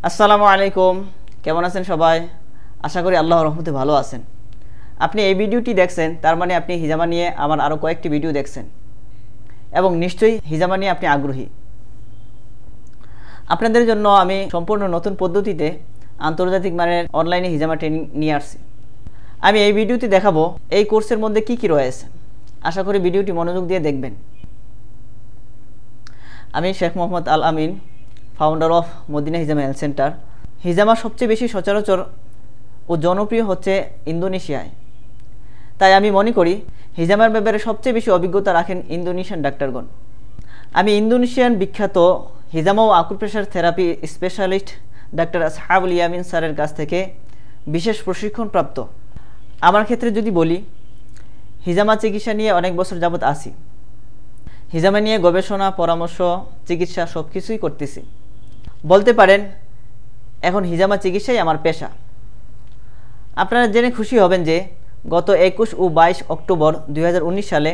আসসালামু আলাইকুম, কেমন আছেন সবাই? আশা করি আল্লাহর রহমতে ভালো আছেন। আপনি এই ভিডিওটি দেখছেন, তার মানে আপনি হিজামা নিয়ে আমার আরও কয়েকটি ভিডিও দেখছেন এবং নিশ্চয়ই হিজামা নিয়ে আপনি আগ্রহী। আপনাদের জন্য আমি সম্পূর্ণ নতুন পদ্ধতিতে আন্তর্জাতিক মানের অনলাইনে হিজামা ট্রেনিং নিয়ে আসছি। আমি এই ভিডিওতে দেখাবো এই কোর্সের মধ্যে কি কি রয়েছে। আশা করি ভিডিওটি মনোযোগ দিয়ে দেখবেন। আমি Sheikh Mohammad Al Amin, founder of Madina Hijama health centre. হিজামা সবচেয়ে বেশি সচরাচর ও জনপ্রিয় হচ্ছে ইন্দোনেশিয়ায়। তাই আমি মনে করি হিজামার ব্যাপারে সবচেয়ে বেশি অভিজ্ঞতা রাখেন ইন্দোনেশিয়ান ডাক্তারগণ। আমি ইন্দোনেশিয়ান বিখ্যাত হিজামা ও আকুপ্রেশার থেরাপি স্পেশালিস্ট ডাক্তার আসহাবুল ইয়ামিন স্যারের কাছ থেকে বিশেষ প্রশিক্ষণপ্রাপ্ত। আমার ক্ষেত্রে যদি বলি, হিজামা চিকিৎসা নিয়ে অনেক বছর যাবৎ আছি। হিজামা নিয়ে গবেষণা, পরামর্শ, চিকিৎসা সব কিছুই করতেছি। বলতে পারেন এখন হিজামা চিকিৎসাই আমার পেশা। আপনারা জেনে খুশি হবেন যে গত 21 ও 22 অক্টোবর 2019 সালে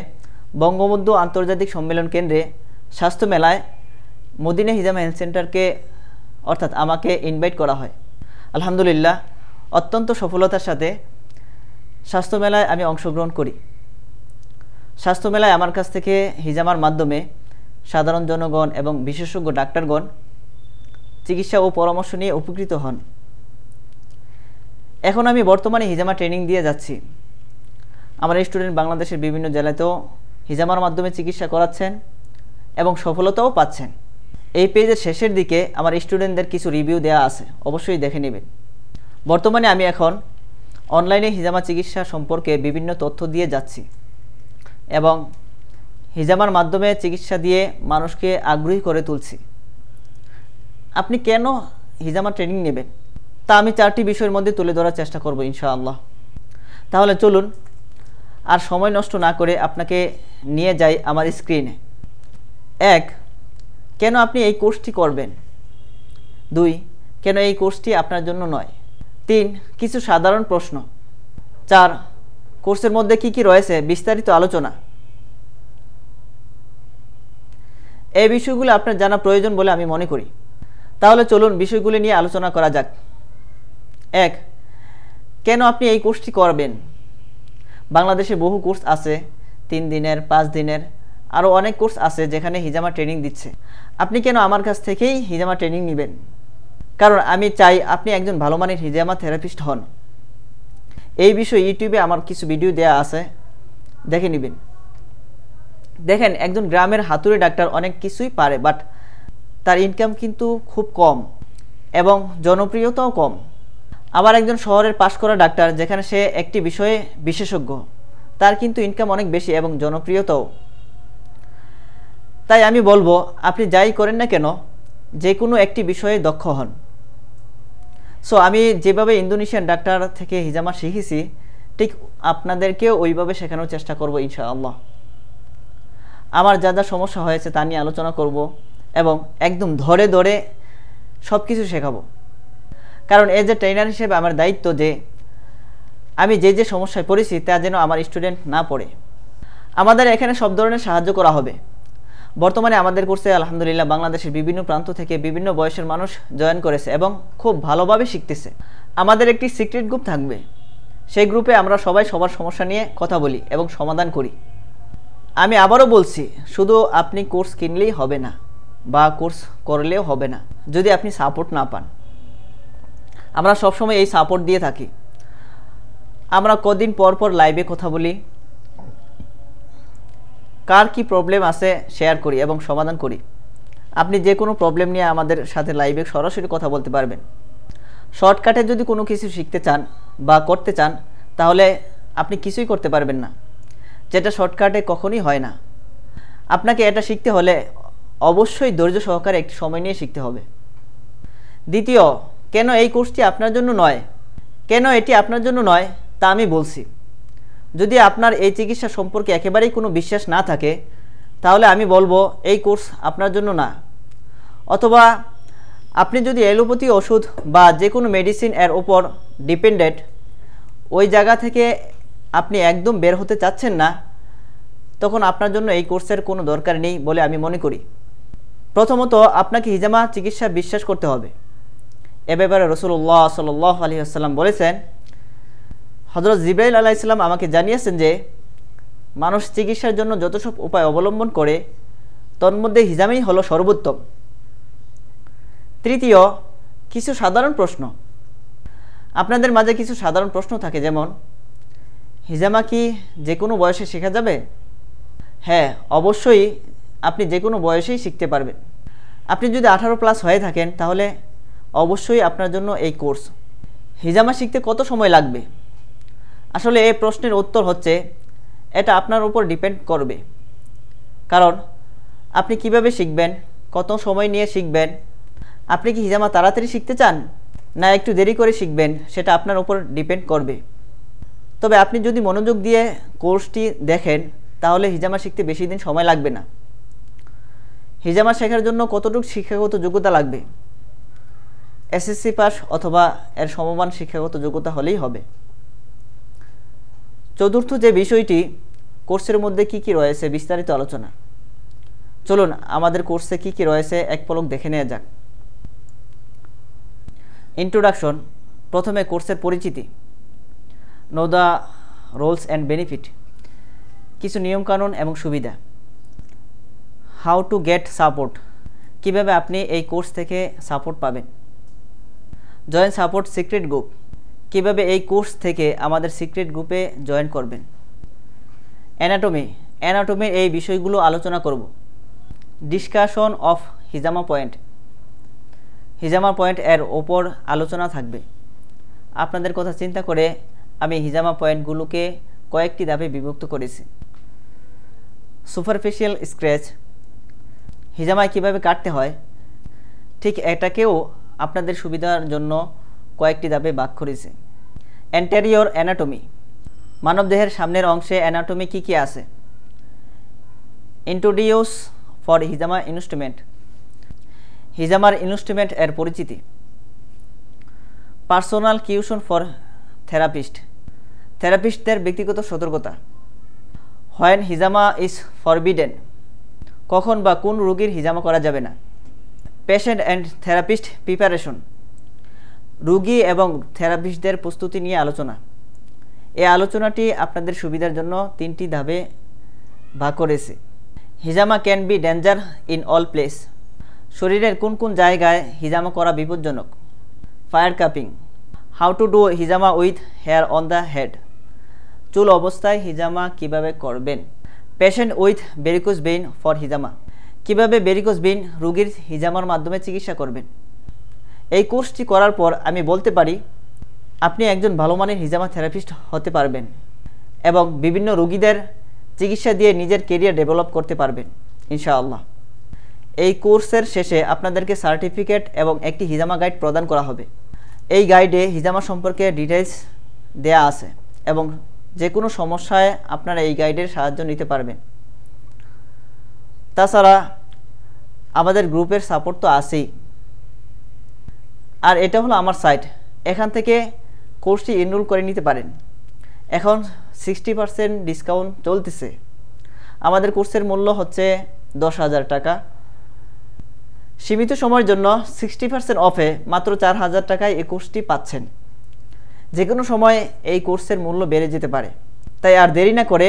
বঙ্গবন্ধু আন্তর্জাতিক সম্মেলন কেন্দ্রে স্বাস্থ্য মেলায় মদিনা হিজামা হেলথ সেন্টারকে অর্থাৎ আমাকে ইনভাইট করা হয়। আলহামদুলিল্লাহ, অত্যন্ত সফলতার সাথে স্বাস্থ্য মেলায় আমি অংশগ্রহণ করি। স্বাস্থ্য মেলায় আমার কাছ থেকে হিজামার মাধ্যমে সাধারণ জনগণ এবং বিশেষজ্ঞ ডাক্তারগণ চিকিৎসা ও পরামর্শ নিয়ে উপকৃত হন। এখন আমি বর্তমানে হিজামা ট্রেনিং দিয়ে যাচ্ছি। আমার স্টুডেন্ট বাংলাদেশের বিভিন্ন জেলাতেও হিজামার মাধ্যমে চিকিৎসা করাচ্ছেন এবং সফলতাও পাচ্ছেন। এই পেজের শেষের দিকে আমার স্টুডেন্টদের কিছু রিভিউ দেওয়া আছে, অবশ্যই দেখে নেবেন। বর্তমানে আমি এখন অনলাইনে হিজামা চিকিৎসা সম্পর্কে বিভিন্ন তথ্য দিয়ে যাচ্ছি এবং হিজামার মাধ্যমে চিকিৎসা দিয়ে মানুষকে আগ্রহী করে তুলছি। আপনি কেন হিজামা ট্রেনিং নেবেন তা আমি 4টি বিষয়ের মধ্যে তুলে ধরার চেষ্টা করব ইনশাআল্লাহ। তাহলে চলুন আর সময় নষ্ট না করে আপনাকে নিয়ে যাই আমার স্ক্রিনে। 1. কেন আপনি এই কোর্সটি করবেন? 2. কেন এই কোর্সটি আপনার জন্য নয়? 3. কিছু সাধারণ প্রশ্ন। 4. কোর্সের মধ্যে কি কি রয়েছে বিস্তারিত আলোচনা। এই বিষয়গুলো আপনার জানা প্রয়োজন বলে আমি মনে করি। তাহলে চলুন বিষয়গুলি নিয়ে আলোচনা করা যাক। 1. কেন আপনি এই কোর্সটি করবেন? বাংলাদেশে বহু কোর্স আছে, 3 দিনের, 5 দিনের, আরও অনেক কোর্স আছে যেখানে হিজামা ট্রেনিং দিচ্ছে। আপনি কেন আমার কাছ থেকেই হিজামা ট্রেনিং নেবেন? কারণ আমি চাই আপনি একজন ভালো মানের হিজামা থেরাপিস্ট হন। এই বিষয়ে ইউটিউবে আমার কিছু ভিডিও দেওয়া আছে, দেখে নেবেন। দেখেন, একজন গ্রামের হাতুড়ে ডাক্তার অনেক কিছুই পারে, বাট তার ইনকাম কিন্তু খুব কম এবং জনপ্রিয়তাও কম। আবার একজন শহরের পাশ করা ডাক্তার, যেখানে সে একটি বিষয়ে বিশেষজ্ঞ, তার কিন্তু ইনকাম অনেক বেশি এবং জনপ্রিয়তাও। তাই আমি বলবো, আপনি যাই করেন না কেন যে কোনো একটি বিষয়ে দক্ষ হন। সো আমি যেভাবে ইন্দোনেশিয়ান ডাক্তার থেকে হিজামা শিখেছি, ঠিক আপনাদেরকেও ওইভাবে শেখানোর চেষ্টা করব ইনশাআল্লাহ। আমার যা যা সমস্যা হয়েছে তা নিয়ে আলোচনা করব এবং একদম ধরে ধরে সব কিছু শেখাবো। কারণ এজ এ ট্রেনার হিসেবে আমার দায়িত্ব যে আমি যে যে সমস্যায় পড়েছি তা যেন আমার স্টুডেন্ট না পড়ে। আমাদের এখানে সব ধরনের সাহায্য করা হবে। বর্তমানে আমাদের কোর্সে আলহামদুলিল্লাহ বাংলাদেশের বিভিন্ন প্রান্ত থেকে বিভিন্ন বয়সের মানুষ জয়েন করেছে এবং খুব ভালোভাবে শিখতেছে। আমাদের একটি সিক্রেট গ্রুপ থাকবে। সেই গ্রুপে আমরা সবাই সবার সমস্যা নিয়ে কথা বলি এবং সমাধান করি। আমি আবারও বলছি, শুধু আপনি কোর্স কিনলেই হবে না বা কোর্স করলেও হবে না যদি আপনি সাপোর্ট না পান। আমরা সবসময় এই সাপোর্ট দিয়ে থাকি। আমরা কদিন পর পর লাইভে কথা বলি, কার কি প্রবলেম আছে শেয়ার করি এবং সমাধান করি। আপনি যে কোনো প্রবলেম নিয়ে আমাদের সাথে লাইভে সরাসরি কথা বলতে পারবেন। শর্টকাটে যদি কোনো কিছু শিখতে চান বা করতে চান, তাহলে আপনি কিছুই করতে পারবেন না, যেটা শর্টকাটে কখনোই হয় না। আপনাকে এটা শিখতে হলে অবশ্যই ধৈর্য সহকারে একটি সময় নিয়ে শিখতে হবে। দ্বিতীয়, কেন এই কোর্সটি আপনার জন্য নয়? কেন এটি আপনার জন্য নয় তা আমি বলছি। যদি আপনার এই চিকিৎসা সম্পর্কে একেবারেই কোনো বিশ্বাস না থাকে, তাহলে আমি বলবো এই কোর্স আপনার জন্য না। অথবা আপনি যদি অ্যালোপ্যাথি ওষুধ বা যে কোনো মেডিসিন এর ওপর ডিপেন্ডেন্ট, ওই জায়গা থেকে আপনি একদম বের হতে চাচ্ছেন না, তখন আপনার জন্য এই কোর্সের কোনো দরকার নেই বলে আমি মনে করি। প্রথমত, আপনাকে হিজামা চিকিৎসা বিশ্বাস করতে হবে। এ ব্যাপারে রাসূলুল্লাহ সাল্লাল্লাহু আলাইহি ওয়াসাল্লাম বলেছেন, হযরত জিবরাইল আলাইহিস সালাম আমাকে জানিয়েছেন যে মানুষ চিকিৎসার জন্য যত সব উপায় অবলম্বন করে তন্মধ্যে হিজামাই হলো সর্বোত্তম। তৃতীয়, কিছু সাধারণ প্রশ্ন। আপনাদের মাঝে কিছু সাধারণ প্রশ্ন থাকে, যেমন হিজামা কি যে কোনো বয়সে শেখা যাবে? হ্যাঁ, অবশ্যই আপনি যে কোনো বয়সেই শিখতে পারবেন। আপনি যদি 18+ হয়ে থাকেন তাহলে অবশ্যই আপনার জন্য এই কোর্স। হিজামা শিখতে কত সময় লাগবে? আসলে এই প্রশ্নের উত্তর হচ্ছে, এটা আপনার উপর ডিপেন্ড করবে। কারণ আপনি কিভাবে শিখবেন, কত সময় নিয়ে শিখবেন, আপনি কি হিজামা তাড়াতাড়ি শিখতে চান না একটু দেরি করে শিখবেন, সেটা আপনার উপর ডিপেন্ড করবে। তবে আপনি যদি মনোযোগ দিয়ে কোর্সটি দেখেন তাহলে হিজামা শিখতে বেশি দিন সময় লাগবে না। হিজামা শেখার জন্য কতটুকু শিক্ষাগত যোগ্যতা লাগবে? এসএসসি পাস অথবা এর সমমান শিক্ষাগত যোগ্যতা হলেই হবে। চতুর্থ যে বিষয়টি, কোর্সের মধ্যে কি কি রয়েছে বিস্তারিত আলোচনা। চলুন আমাদের কোর্সে কি কি রয়েছে এক পলক দেখে নেওয়া যাক। ইন্ট্রোডাকশন। প্রথমে কোর্সের পরিচিতি, know the rules and benefit, কিছু নিয়মকানুন এবং সুবিধা। হাউ টু গেট সাপোর্ট, কীভাবে আপনি এই কোর্স থেকে সাপোর্ট পাবেন। জয়েন সাপোর্ট সিক্রেট গ্রুপ, কীভাবে এই কোর্স থেকে আমাদের সিক্রেট গ্রুপে জয়েন করবেন। অ্যানাটমির এই বিষয়গুলো আলোচনা করব। ডিসকাশন অফ হিজামা পয়েন্ট, হিজামা পয়েন্ট এর ওপর আলোচনা থাকবে। আপনাদের কথা চিন্তা করে আমি হিজামা পয়েন্টগুলোকে কয়েকটি ধাপে বিভক্ত করেছি। সুপারফিশিয়াল স্ক্র্যাচ, হিজামায় কিভাবে কাটতে হয়, ঠিক এটাকেও আপনাদের সুবিধার জন্য কয়েকটি ধাপে ভাগ করেছি। অ্যান্টেরিয়র অ্যানাটমি, মানবদেহের সামনের অংশে অ্যানাটমি কি কি আছে। ইন্ট্রোডিউস ফর হিজামা ইনস্ট্রুমেন্ট, হিজামার ইনস্ট্রুমেন্ট এর পরিচিতি। পার্সোনাল কিউশন ফর থেরাপিস্ট, থেরাপিস্টদের ব্যক্তিগত সতর্কতা। হোয়েন হিজামা ইজ ফরবিডেন, কখন বা কোন রোগীর হিজামা করা যাবে না। পেশেন্ট অ্যান্ড থেরাপিস্ট প্রিপারেশন, রোগী এবং থেরাপিস্টদের প্রস্তুতি নিয়ে আলোচনা। এই আলোচনাটি আপনাদের সুবিধার জন্য 3টি ধাপে ভাগ করেছি। Hijama can be danger in all place, শরীরের কোন কোন জায়গায় হিজামা করা বিপজ্জনক। Fire cupping, how to do hijama with hair on the head, চুল অবস্থায় হিজামা কিভাবে করবেন। Patient with varicose vein for hijama, কিভাবে ভেরিকোজ ভেইন রোগীর হিজামার মাধ্যমে চিকিৎসা করবেন। এই কোর্সটি করার পর আমি বলতে পারি আপনি একজন ভালো মানের হিজামা থেরাপিস্ট হতে পারবেন এবং বিভিন্ন রোগীদের চিকিৎসা দিয়ে নিজের কেরিয়ার ডেভেলপ করতে পারবেন ইনশাআল্লাহ। এই কোর্সের শেষে আপনাদেরকে সার্টিফিকেট এবং একটি হিজামা গাইড প্রদান করা হবে। এই গাইডে হিজামা সম্পর্কে ডিটেইলস দেয়া আছে এবং যে কোনো সমস্যায় আপনারা এই গাইডের সাহায্য নিতে পারবেন। তাছাড়া আমাদের গ্রুপের সাপোর্ট তো আছেই। আর এটা হলো আমার সাইট, এখান থেকে কোর্সটি এনরোল করে নিতে পারেন। এখন 60% ডিসকাউন্ট চলতেছে। আমাদের কোর্সের মূল্য হচ্ছে 10,000 টাকা। সীমিত সময়ের জন্য 60% অফে মাত্র 4,000 টাকায় এই কোর্সটি পাচ্ছেন। যে কোনো সময় এই কোর্সের মূল্য বেড়ে যেতে পারে, তাই আর দেরি না করে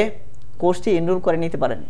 কোর্সটি এনরোল করে নিতে পারেন।